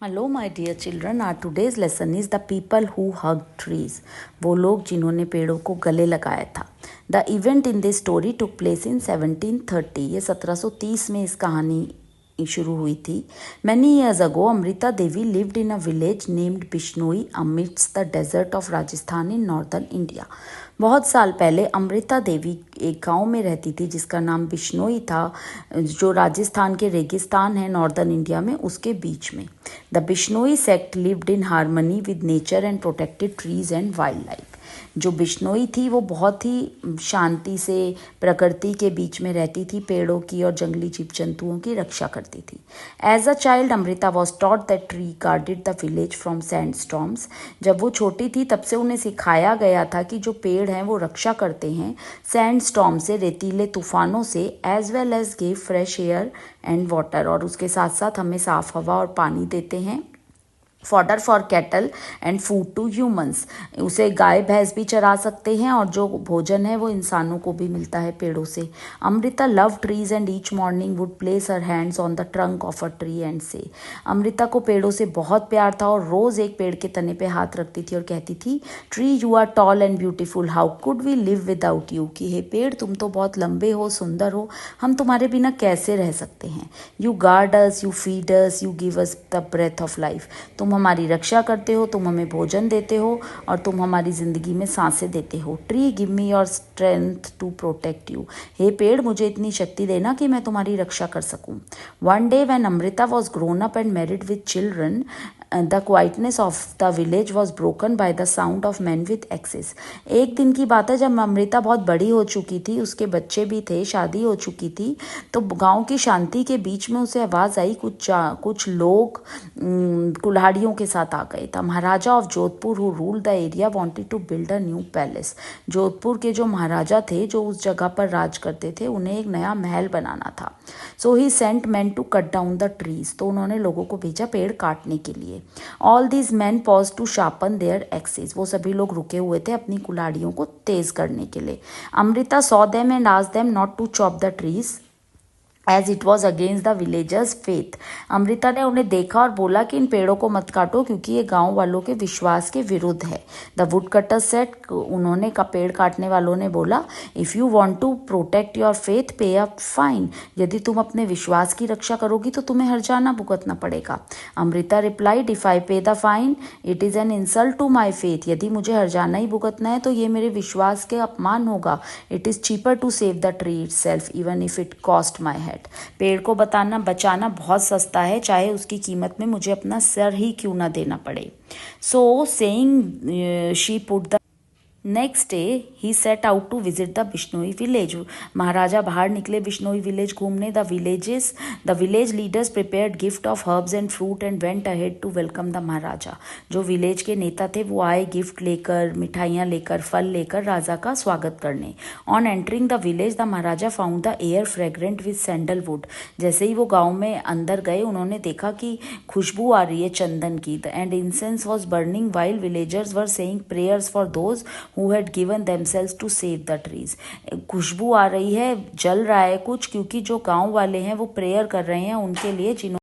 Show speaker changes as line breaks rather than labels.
Hello my dear children, our today's lesson is the people who hug trees. वो लोग जिन्होंने पेड़ों को गले लगाया था। The event in this story took place in 1730। ये 1730 में इस कहानी शुरू हुई थी। Many years ago Amrita Devi lived in a village named Bishnoi amidst the desert of Rajasthan in northern India. बहुत साल पहले अमृता देवी एक गांव में रहती थी जिसका नाम बिश्नोई था, जो राजस्थान के रेगिस्तान है नॉर्दर्न इंडिया में, उसके बीच में। The Bishnoi sect lived in harmony with nature and protected trees and wild life. जो बिश्नोई थी वो बहुत ही शांति से प्रकृति के बीच में रहती थी, पेड़ों की और जंगली जीव जंतुओं की रक्षा करती थी। As a child Amrita was taught that tree guarded the village from sand storms. जब वो छोटी थी तब से उन्हें सिखाया गया था कि जो पेड़ हैं वो रक्षा करते हैं सैंड स्टॉर्म से, रेतीले तूफानों से, as well as give fresh air and water, और उसके साथ साथ हमें साफ हवा और पानी देते हैं। Fodder for cattle and food to humans. उसे गाय भैंस भी चरा सकते हैं और जो भोजन है वो इंसानों को भी मिलता है पेड़ों से। Amrita love trees and each morning would place her hands on the trunk of a tree and से। अमृता को पेड़ों से बहुत प्यार था और रोज एक पेड़ के तने पे हाथ रखती थी और कहती थी, tree you are tall and beautiful, how could we live without you. कि हे पेड़, तुम तो बहुत लंबे हो, सुंदर हो, हम तुम्हारे बिना कैसे रह सकते हैं। You guard us, you feed us, you give us the breath of life. तुम हमारी रक्षा करते हो, तुम हमें भोजन देते हो और तुम हमारी ज़िंदगी में सांसें देते हो। Tree give me your strength to protect you. हे पेड़, मुझे इतनी शक्ति देना कि मैं तुम्हारी रक्षा कर सकूं। One day when Amrita was grown up and married with children, the quietness of the village was broken by the sound of man with axes. एक दिन की बात है जब अमृता बहुत बड़ी हो चुकी थी, उसके बच्चे भी थे, शादी हो चुकी थी, तो गांव की शांति के बीच में उसे आवाज़ आई, कुछ लोग कुल्हाड़ियों के साथ आ गए था। Maharaja of Jodhpur who ruled the area wanted to build a new palace. Jodhpur के जो महाराजा थे जो उस जगह पर राज करते थे, उन्हें एक नया महल बनाना था। So he sent men to cut down the trees. तो उन्होंने लोगों को भेजा पेड़ काटने के लिए। All these men paused to sharpen their axes. वो सभी लोग रुके हुए थे अपनी कुल्हाड़ियों को तेज करने के लिए। Amrita saw them and asked them not to chop the trees as it was against the villagers faith. Amrita ने उन्हें देखा और बोला कि इन पेड़ों को मत काटो क्योंकि ये गांव वालों के विश्वास के विरुद्ध है। द वुड कटर सेट, उन्होंने का पेड़ काटने वालों ने बोला, if you want to protect your faith pay a fine. यदि तुम अपने विश्वास की रक्षा करोगी तो तुम्हें हर्जाना भुगतना पड़ेगा। Amrita replied, if I pay the fine it is an insult to my faith. यदि मुझे हर्जाना ही भुगतना है तो ये मेरे विश्वास के अपमान होगा। It is cheaper to save the tree itself even if it cost my head. पेड़ को बचाना बहुत सस्ता है, चाहे उसकी कीमत में मुझे अपना सर ही क्यों ना देना पड़े। So saying she put the next day he set out to visit the Bishnoi village. महाराजा बाहर निकले बिश्नोई विलेज घूमने। The village leaders prepared gift of herbs and fruit and went ahead to welcome the Maharaja. जो village के नेता थे वो आए गिफ्ट लेकर, मिठाइयाँ लेकर, फल लेकर राजा का स्वागत करने। On entering the village the Maharaja found the air fragrant with sandalwood. जैसे ही वो गाँव में अंदर गए उन्होंने देखा कि खुशबू आ रही है चंदन की। And incense was burning while villagers were saying prayers for those who had given themselves to save the trees। खुशबू आ रही है, जल रहा है कुछ, क्योंकि जो गांव वाले हैं वो प्रेयर कर रहे हैं उनके लिए जिन्होंने